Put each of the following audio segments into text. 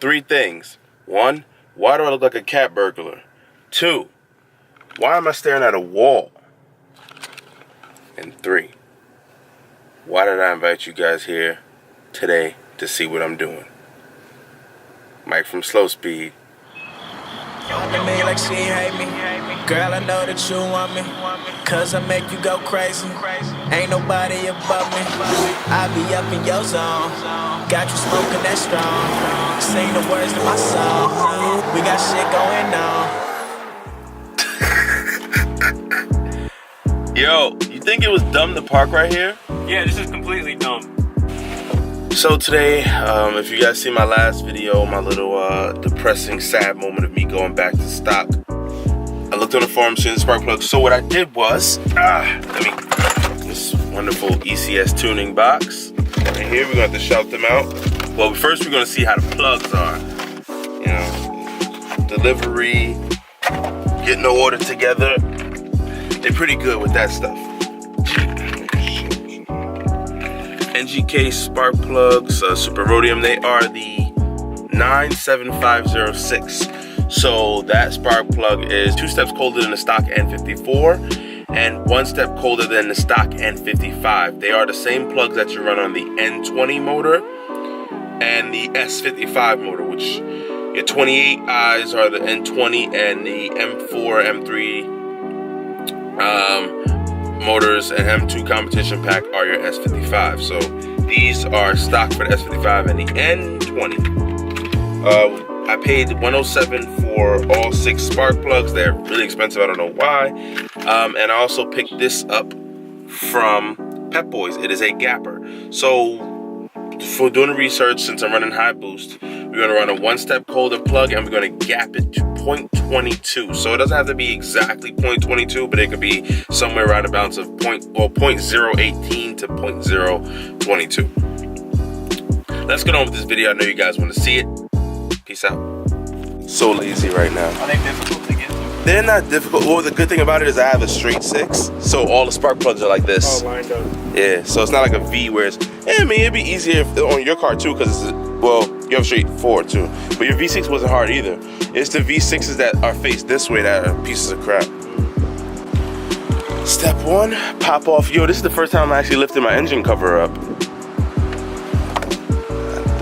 3 things. 1, why do I look like a cat burglar? 2, why am I staring at a wall? And 3, why did I invite you guys here today to see what I'm doing? Mike from Slow Speed. Like she hate me. Girl, I know that you want me, cause I make you go crazy. Ain't nobody above me. I be up in your zone. Got you smoking that strong. Sing the words to my song. We got shit going on. Yo, you think it was dumb to park right here? Yeah, this is completely dumb. So today, if you guys see my last video, my little depressing, sad moment of me going back to stock, I looked on the forum, seeing the spark plug. So what I did was, this wonderful ECS tuning box. And here we're going to have to shout them out. Well, first we're going to see how the plugs are. You know, delivery, getting the order together. They're pretty good with that stuff. NGK spark plugs, Super Rhodium, they are the 97506. So that spark plug is 2 steps colder than the stock N54 and 1 step colder than the stock N55. They are the same plugs that you run on the N20 motor and the S55 motor, which your 28 eyes are the N20 and the M4, M3 motors and M2 competition pack are your S55. So these are stock for the S55 and the N20. I paid $107 for all 6 spark plugs. They're really expensive, I don't know why. And I also picked this up from Pep Boys. It is a gapper. So for doing the research, since I'm running high boost, we're going to run a 1 step colder plug and we're going to gap it to 0.22. So it doesn't have to be exactly 0.22, but it could be somewhere around the bounds of 0.018 to 0.022. Let's get on with this video. I know you guys want to see it. Peace out. So lazy right now. Are they difficult to get to? They're not difficult. Well, the good thing about it is I have a straight 6, so all the spark plugs are like this. Oh, lined up. Yeah, so it's not like a V where it's, I mean, it'd be easier on your car too, because it's, well, you have a straight 4 too. But your V6 wasn't hard either. It's the V6s that are faced this way that are pieces of crap. Step 1, pop off. Yo, this is the first time I actually lifted my engine cover up.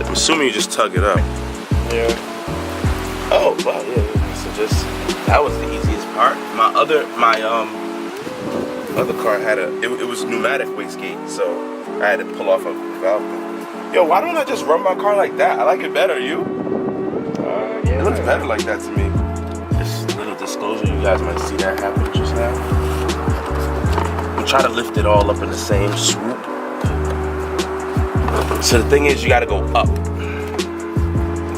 I'm assuming you just tug it up. Yeah. Oh, wow, yeah. So just, that was the easiest part. My other car had it was pneumatic wastegate, so I had to pull off a valve. Yo, why don't I just run my car like that? I like it better, you? Yeah. It looks better like that to me. Just a little disclosure, you guys might see that happen just now. I'm trying to lift it all up in the same swoop. So the thing is, you gotta go up.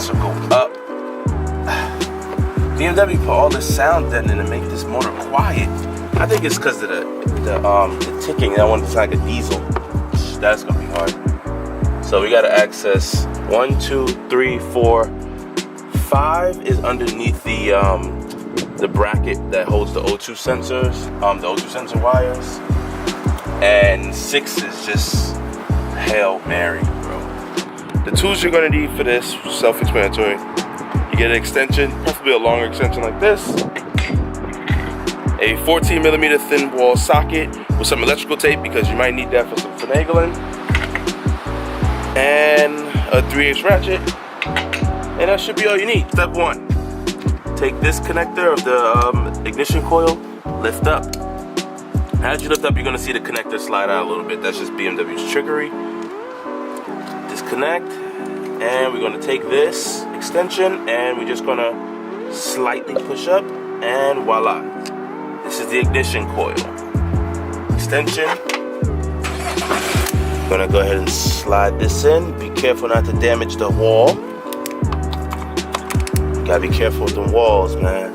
So go up. BMW put all this sound then in to make this motor quiet. I think it's because of the ticking. I want it to sound like a diesel. That's gonna be hard. So we gotta access 1, 2, 3, 4, 5 is underneath the bracket that holds the O2 sensors, the O2 sensor wires, and 6 is just Hail Mary, bro. The tools you're gonna need for this, self-explanatory. You get an extension, preferably a longer extension like this, a 14mm thin wall socket with some electrical tape because you might need that for some finagling, and a 3/8 ratchet, and that should be all you need. Step 1, take this connector of the ignition coil, lift up. As you lift up, you're gonna see the connector slide out a little bit. That's just BMW's trickery. Disconnect, and we're gonna take this extension and we're just gonna slightly push up, and voila. This is the ignition coil. Extension. Gonna go ahead and slide this in. Be careful not to damage the wall. Gotta be careful with the walls, man.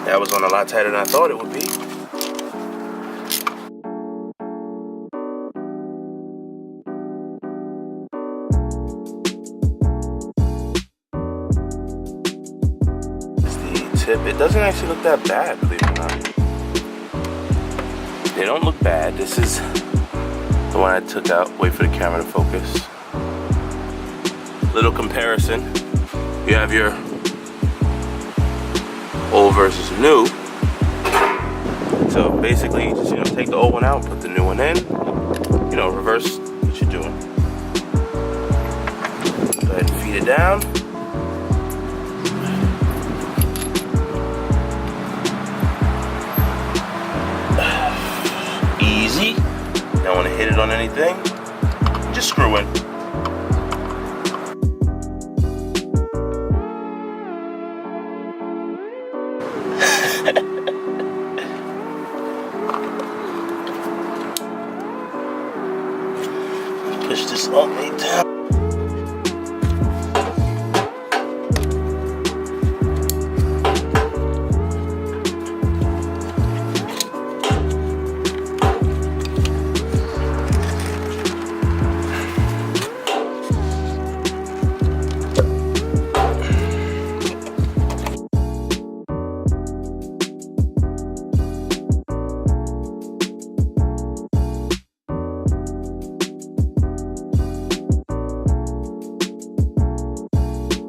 That was on a lot tighter than I thought it would be. It doesn't actually look that bad, believe it or not. They don't look bad. This is the one I took out. Wait for the camera to focus. little comparison. You have your old versus new. So basically, you just take the old one out, put the new one in. Reverse what you're doing. Go ahead and feed it down. Easy. Don't want to hit it on anything. Just screw in. Push this all the way down.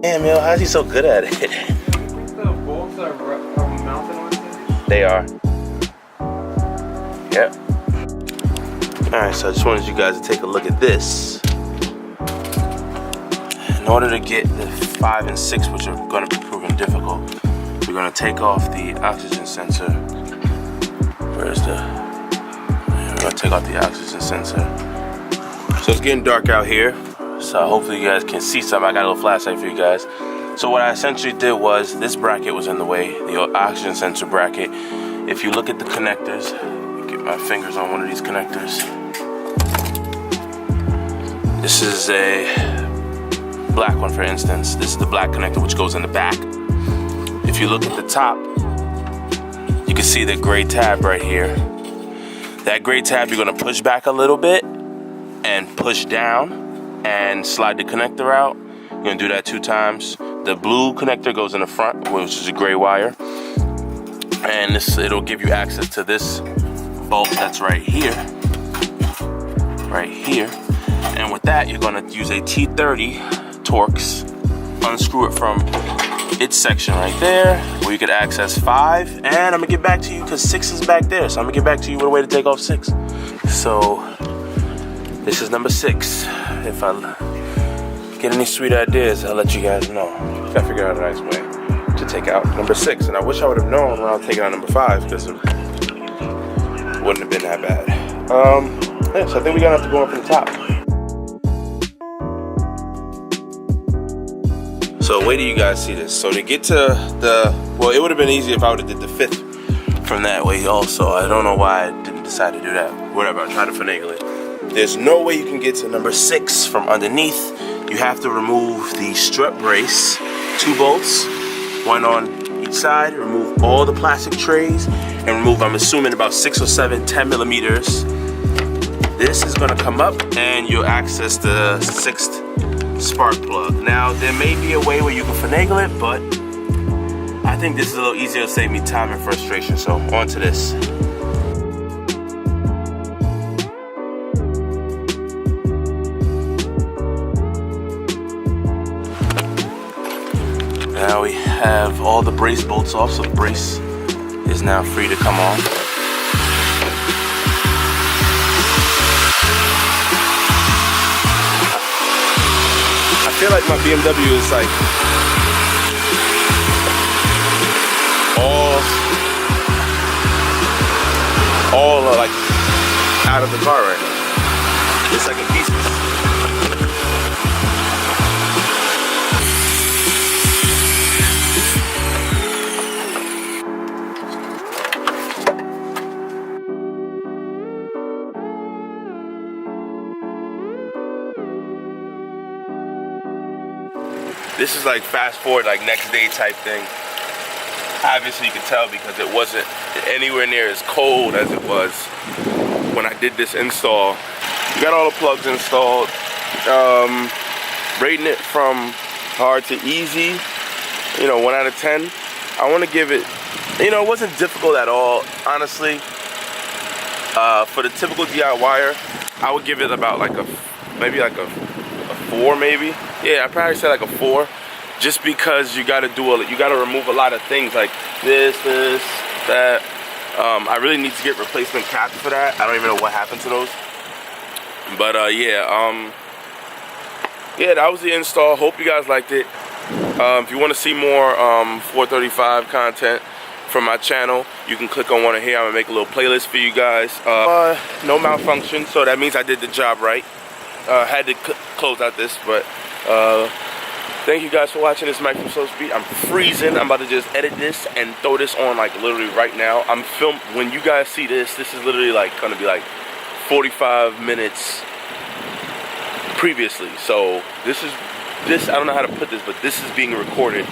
Damn, yo, how's he so good at it? You think the bolts are mounted on it? They are. Yep. Alright, so I just wanted you guys to take a look at this. In order to get the 5 and 6, which are going to be proven difficult, we're going to take off the oxygen sensor. Where's the... We're going to take off the oxygen sensor. So it's getting dark out here. So hopefully you guys can see something. I got a little flashlight for you guys. So what I essentially did was, this bracket was in the way, the oxygen sensor bracket. If you look at the connectors, let me get my fingers on one of these connectors. This is a black one, for instance. This is the black connector which goes in the back. If you look at the top, you can see the gray tab right here. That gray tab you're gonna push back a little bit and push down and slide the connector out. You're gonna do that 2 times. The blue connector goes in the front, which is a gray wire. And it'll give you access to this bolt that's right here. Right here. And with that, you're gonna use a T30 Torx, unscrew it from its section right there, where you could access 5. And I'm gonna get back to you, because 6 is back there. So I'm gonna get back to you with a way to take off 6. So, this is number 6. If I get any sweet ideas, I'll let you guys know. Gotta figure out a nice way to take out number 6. And I wish I would have known when I was taking out number 5, because it wouldn't have been that bad. Yeah, so I think we're gonna have to go up from the top. So wait till you guys see this. So to get to the, well, it would have been easy if I would have did the 5th from that way also. I don't know why I didn't decide to do that. Whatever, I tried to finagle it. There's no way you can get to number 6 from underneath. You have to remove the strut brace, 2 bolts, 1 on each side, remove all the plastic trays, and remove, I'm assuming, about 6 or 7 10 millimeters. This is gonna come up and you'll access the 6th spark plug. Now, there may be a way where you can finagle it, but I think this is a little easier to save me time and frustration, so on to this. Now we have all the brace bolts off, so the brace is now free to come on. I feel like my BMW is like all like out of the car right now. It's like in pieces. This is like fast forward, like next day type thing. Obviously you can tell because it wasn't anywhere near as cold as it was when I did this install. You got all the plugs installed. Rating it from hard to easy, 1 out of 10. I want to give it, it wasn't difficult at all, honestly. For the typical DIYer, I would give it about like maybe like a 4 maybe. Yeah, I probably say like a 4, just because you gotta remove a lot of things like this, that. I really need to get replacement caps for that. I don't even know what happened to those. But yeah, that was the install. Hope you guys liked it. If you want to see more 435 content from my channel, you can click on one of here. I'm gonna make a little playlist for you guys. No malfunction, so that means I did the job right. Had to close out this, but thank you guys for watching. This Mike from Slow Speed. I'm freezing. I'm about to just edit this and throw this on like literally right now. I'm when you guys see this is literally like gonna be like 45 minutes previously. So this, I don't know how to put this, but this is being recorded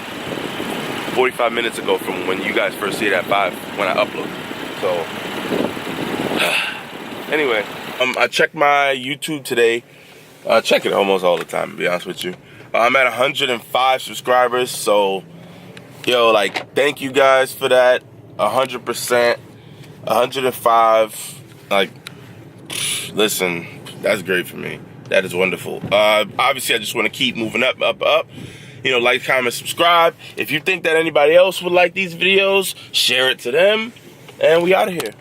45 minutes ago from when you guys first see it at 5 when I upload. So anyway, I checked my YouTube today. I check it almost all the time, to be honest with you. I'm at 105 subscribers, so yo, like, thank you guys for that. 100%, 105. Like, listen, that's great for me. That is wonderful. Obviously, I just want to keep moving up. You know, like, comment, subscribe. If you think that anybody else would like these videos, share it to them. And we out of here.